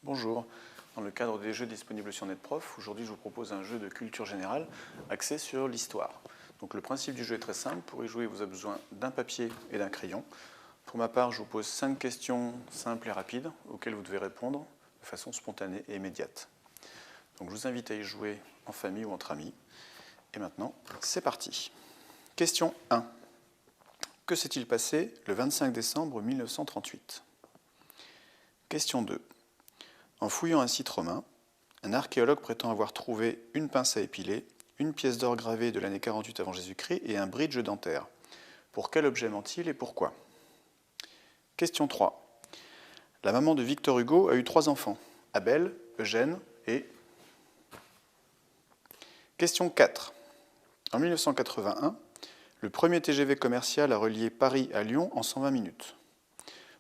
Bonjour, dans le cadre des jeux disponibles sur NetProf, aujourd'hui je vous propose un jeu de culture générale axé sur l'histoire. Donc le principe du jeu est très simple, pour y jouer vous avez besoin d'un papier et d'un crayon. Pour ma part je vous pose 5 questions simples et rapides auxquelles vous devez répondre de façon spontanée et immédiate. Donc je vous invite à y jouer en famille ou entre amis. Et maintenant c'est parti. Question 1. Que s'est-il passé le 25 décembre 1938 ? Question 2. En fouillant un site romain, un archéologue prétend avoir trouvé une pince à épiler, une pièce d'or gravée de l'année 48 avant Jésus-Christ et un bridge dentaire. Pour quel objet ment-il et pourquoi ? Question 3. La maman de Victor Hugo a eu 3 enfants, Abel, Eugène et... Question 4. En 1981, le premier TGV commercial a relié Paris à Lyon en 120 minutes.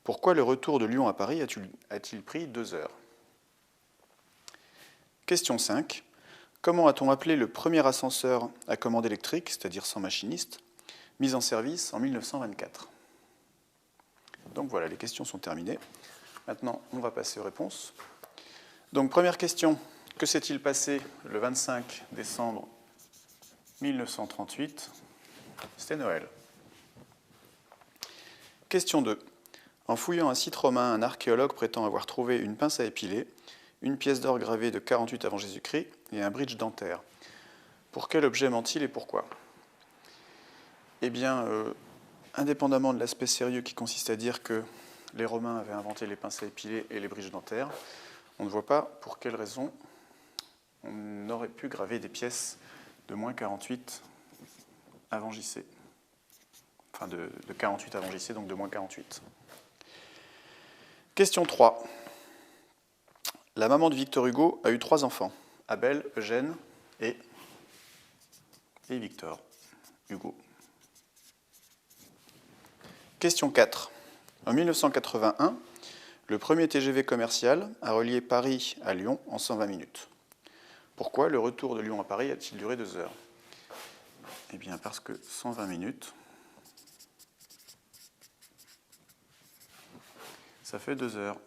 Pourquoi le retour de Lyon à Paris a-t-il pris 2 heures ? Question 5. Comment a-t-on appelé le premier ascenseur à commande électrique, c'est-à-dire sans machiniste, mis en service en 1924 ? Donc voilà, les questions sont terminées. Maintenant, on va passer aux réponses. Donc première question, que s'est-il passé le 25 décembre 1938 ? C'était Noël. Question 2. En fouillant un site romain, un archéologue prétend avoir trouvé une pince à épiler, une pièce d'or gravée de 48 avant Jésus-Christ et un bridge dentaire. Pour quel objet ment-il et pourquoi ? Eh bien, indépendamment de l'aspect sérieux qui consiste à dire que les Romains avaient inventé les pinces à épiler et les bridges dentaires, on ne voit pas pour quelle raison on aurait pu graver des pièces de moins 48 avant JC. Enfin, de 48 avant JC, donc de moins 48. Question 3. La maman de Victor Hugo a eu 3 enfants, Abel, Eugène et Victor Hugo. Question 4. En 1981, le premier TGV commercial a relié Paris à Lyon en 120 minutes. Pourquoi le retour de Lyon à Paris a-t-il duré 2 heures ? Eh bien parce que 120 minutes, ça fait 2 heures.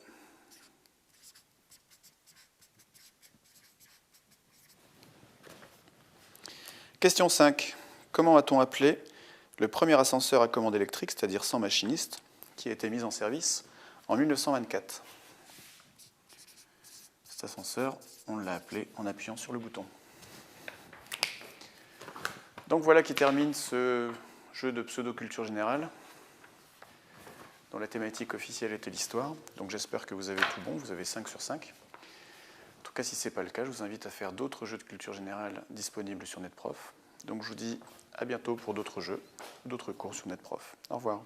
Question 5. Comment a-t-on appelé le premier ascenseur à commande électrique, c'est-à-dire sans machiniste, qui a été mis en service en 1924 ? Cet ascenseur, on l'a appelé en appuyant sur le bouton. Donc voilà qui termine ce jeu de pseudo-culture générale, dont la thématique officielle était l'histoire. Donc j'espère que vous avez tout bon, vous avez 5 sur 5. En tout cas, si ce n'est pas le cas, je vous invite à faire d'autres jeux de culture générale disponibles sur NetProf. Donc je vous dis à bientôt pour d'autres jeux, d'autres cours sur NetProf. Au revoir.